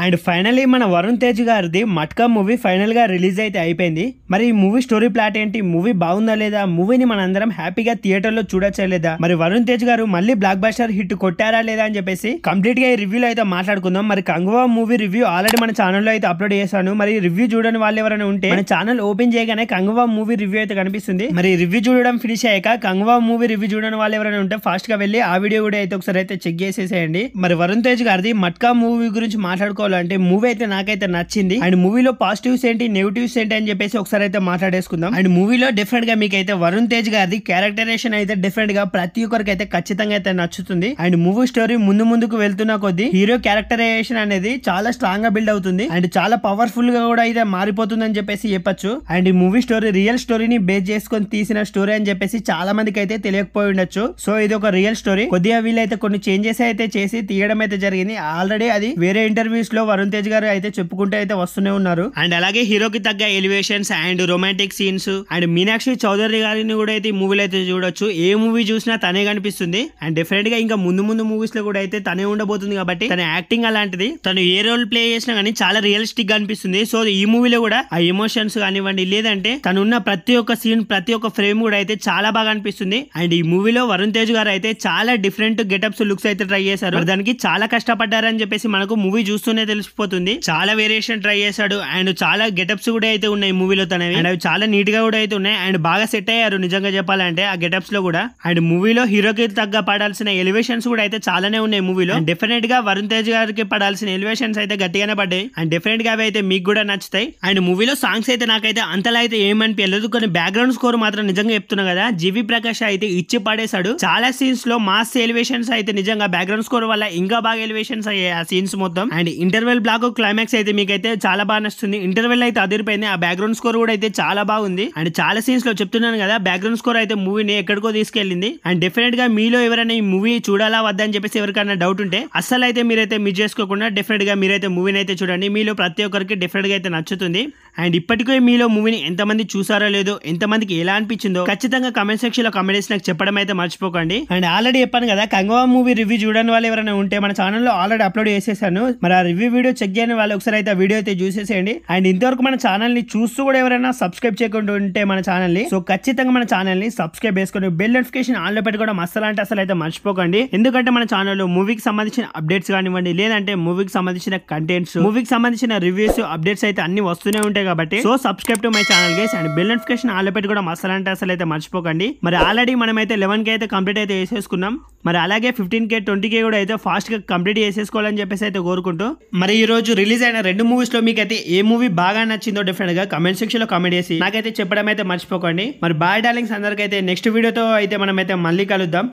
And finally మన వరుణ్ తేజ్ గారిది matka movie final గా రిలీజ్ అయితే అయిపోయింది. మరి ఈ మూవీ స్టోరీ ప్లాట్ ఏంటి, మూవీ బాగుందా లేదా, మూవీని మన అందరం హ్యాపీగా థియేటర్ లో చూడొచ్చా లేదా, మరి వరుణ్ తేజ్ గారు మళ్ళీ బ్లాక్ బస్టర్ హిట్ కొట్టారా లేదా అని చెప్పేసి కంప్లీట్ గా ఈ రివ్యూలో అయితే మాట్లాడుకుందాం. మరి కంగువా మూవీ రివ్యూ ఆల్రెడీ మన ఛానల్ లో అయితే అప్లోడ్ చేశాను. మరి రివ్యూ చూడని వాళ్ళు ఎవరైనా ఉంటే మన ఛానల్ ఓపెన్ చేయగానే కంగువా మూవీ రివ్యూ అయితే కనిపిస్తుంది. మరి రివ్యూ చూడడం ఫినిష్ అయ్యాక కంగువా మూవీ రివ్యూ చూడని వాళ్ళు ఎవరైనా ఉంటే ఫాస్ట్ గా వెళ్ళి ఆ వీడియో కూడా అయితే ఒకసారి అయితే చెక్ చేసేసేయండి. మరి వరుణ్ తేజ్ గారిది మట్కా మూవీ గురించి మాట్లాడుకోవాలంటే మూవీ అయితే నాకైతే నచ్చింది. అండ్ మూవీలో పాజిటివ్స్ ఏంటి, నెగిటివ్స్ ఏంటి అని చెప్పేసి ఒకసారి అయితే మాట్లాడేసుకుందాం. అండ్ మూవీలో డిఫరెంట్ గా మీకు అయితే వరుణ్ తేజ్ గారిది క్యారెక్టరేషన్ అయితే డిఫరెంట్ గా ప్రతి ఒక్కరికి అయితే ఖచ్చితంగా అయితే నచ్చుతుంది. అండ్ మూవీ స్టోరీ ముందుకు వెళ్తున్న కొద్దీ హీరో క్యారెక్టరైజేషన్ అనేది చాలా స్ట్రాంగ్ గా బిల్డ్ అవుతుంది అండ్ చాలా పవర్ఫుల్ గా కూడా అయితే మారిపోతుంది అని చెప్పేసి చెప్పొచ్చు. అండ్ ఈ మూవీ స్టోరీ రియల్ స్టోరీని బేస్ చేసుకొని తీసిన స్టోరీ అని చెప్పేసి చాలా మందికి అయితే తెలియకపోయి ఉండొచ్చు. సో ఇది ఒక రియల్ స్టోరీ. కొద్దిగా వీళ్ళైతే కొన్ని చేంజెస్ అయితే చేసి తీయడం అయితే జరిగింది. ఆల్రెడీ అది వేరే ఇంటర్వ్యూస్ లో వరుణ్ తేజ్ గారు అయితే చెప్పుకుంటూ అయితే వస్తూనే ఉన్నారు. అండ్ అలాగే హీరోకి తగ్గ elevations and romantic scenes and Meenakshi Chaudhary గారిని కూడా అయితే ఈ మూవీలో అయితే చూడొచ్చు. ఏ మూవీ చూసినా తనే కనిపిస్తుంది. అండ్ డిఫరెంట్ గా ఇంకా ముందు మూవీస్ లో కూడా అయితే తనే ఉండబోతుంది కాబట్టి తన యాక్టింగ్ అలాంటిది. తను ఏ రోల్ ప్లే చేసినా కానీ చాలా రియలిస్టిక్ గా అనిపిస్తుంది. సో ఈ మూవీలో కూడా ఆ ఎమోషన్స్ కానివ్వండి, లేదంటే తనున్న ప్రతి ఒక్క సీన్, ప్రతి ఒక్క ఫ్రేమ్ కూడా అయితే చాలా బాగా అనిపిస్తుంది. అండ్ ఈ మూవీలో వరుణ్ తేజ్ గారు అయితే చాలా డిఫరెంట్ గెటప్స్, లుక్స్ అయితే ట్రై చేశారు. దానికి చాలా కష్టపడ్డారని చెప్పేసి మనకు మూవీ చూస్తూనే తెలిసిపోతుంది. చాలా వేరియేషన్ ట్రై చేశాడు అండ్ చాలా గెటప్స్ కూడా అయితే ఉన్నాయి మూవీలో తనవి. అండ్ అవి చాలా నీట్ గా కూడా అయితే ఉన్నాయి అండ్ బాగా సెట్ అయ్యారు నిజంగా చెప్పాలంటే ఆ గెటప్స్ లో కూడా. అండ్ మూవీలో హీరోకి తగ్గ పడాల్సిన ఎలివేషన్స్ కూడా అయితే చాలానే ఉన్నాయి మూవీలో. డెఫినెట్ గా వరుణ్ తేజ్ గారికి పడాల్సిన ఎలివేషన్స్ అయితే గట్టిగానే పడ్డాయి అండ్ డెఫినెట్ గా అవి అయితే మీకు కూడా నచ్చుతాయి. అండ్ మూవీలో సాంగ్స్ అయితే నాకైతే అంతలా అయితే ఏమనిపించలేదు. కొన్ని బ్యాక్గ్రౌండ్ స్కోర్ మాత్రం నిజంగా చెప్తున్నా కదా, జీవి ప్రకాష్ అయితే ఇచ్చి పడేశాడు. చాలా సీన్స్ లో మాస్ ఎలివేషన్స్ అయితే నిజంగా బ్యాక్గ్రౌండ్ స్కోర్ వల్ల ఇంకా బాగా ఎలివేషన్స్ అయ్యాయి ఆ సీన్స్ మొత్తం. అండ్ ఇంటర్వెల్ బ్లాక్ క్లైమాక్స్ అయితే మీకైతే చాలా బాగా నచ్చుతుంది. ఇంటర్వెల్ అయితే అదిరిపోయింది. ఆ బ్యాక్గ్రౌండ్ స్కోర్ కూడా అయితే చాలా బాగుంది. అండ్ చాలా సీన్స్ లో చెప్తున్నాను కదా, బ్యాక్గ్రౌండ్ స్కోర్ అయితే మూవీని ఎక్కడికో తీసుకెళ్లింది. అండ్ డెఫినెట్ గా మీలో ఎవరైనా ఈ మూవీ చూడాలా వద్దా అని చెప్పేసి ఎవరికైనా డౌట్ ఉంటే అస్సలు అయితే మీరైతే మిస్ చేసుకోకుండా డెఫినెట్ గా మీరైతే మూవీని అయితే చూడండి. మీలో ప్రతి ఒక్కరికి డెఫినెట్ గా అయితే నచ్చుతుంది. అండ్ ఇప్పటికే మీలో మూవీని ఎంతమంది చూసారో లేదో, ఎంతమందికి ఎలా అనిపించిందో ఖచ్చితంగా కమెంట్ సెక్షన్ లో కమెంట్స్ నాకు చెప్పడం అయితే మర్చిపోకండి. అండ్ ఆల్రెడీ చెప్పాను కదా, కంగువా మూవీ రివ్యూ చూడని వాళ్ళు ఎవరైనా ఉంటే మన ఛానల్లో ఆల్రెడీ అప్లోడ్ చేసేసాను. మరి ఆ రివ్యూ వీడియో చెక్ చేయని వాళ్ళు ఒకసారి అయితే ఆ వీడియో అయితే చూసేసేయండి. అండ్ ఇంతవరకు మన ఛానల్ ని చూస్తూ కూడా ఎవరైనా సబ్స్క్రైబ్ చేయకుండా ఉంటే మన ఛానల్ ని, సో ఖచ్చితంగా మన ఛానల్ ని సబ్స్క్రైబ్ చేసుకొని బెల్ నోటిఫికేషన్ ఆన్ లో పెట్టుకోవడం అసలు అయితే మర్చిపోకండి. ఎందుకంటే మన ఛానల్లో మూవీకి సంబంధించిన అప్డేట్స్ కానివ్వండి, లేదంటే మూవీకి సంబంధించిన కంటెంట్స్, మూవీకి సంబంధించిన రివ్యూస్, అప్డేట్స్ అయితే అన్ని వస్తూనే ఉంటాయి కాబట్టి so subscribe to my channel guys. And bell notification on లో పెట్టుకోవడం అసలు అయితే మర్చిపోకండి. మరి ఆల్రెడీ మనమైతే 11K అయితే కంప్లీట్ అయితే చేసేసుకున్నాం. మరి అలాగే 15K 20K కూడా అయితే ఫాస్ట్ గా కంప్లీట్ చేసేసుకోవాలని చెప్పేసి అయితే కోరుకుంటూ, మరి ఈ రోజు రిలీజ్ అయిన 2 మూవీస్ లో మీకు అయితే ఏ మూవీ బాగా నచ్చిందో డెఫినెట్ గా కమెంట్ సెక్షన్ లో కమెంట్ చేసి నాకైతే చెప్పడం అయితే మర్చిపోకండి. మరి బాయ్ డార్లింగ్స్ అందరికైతే నెక్స్ట్ వీడియోతో అయితే మనం అయితే మళ్ళీ కలుద్దాం.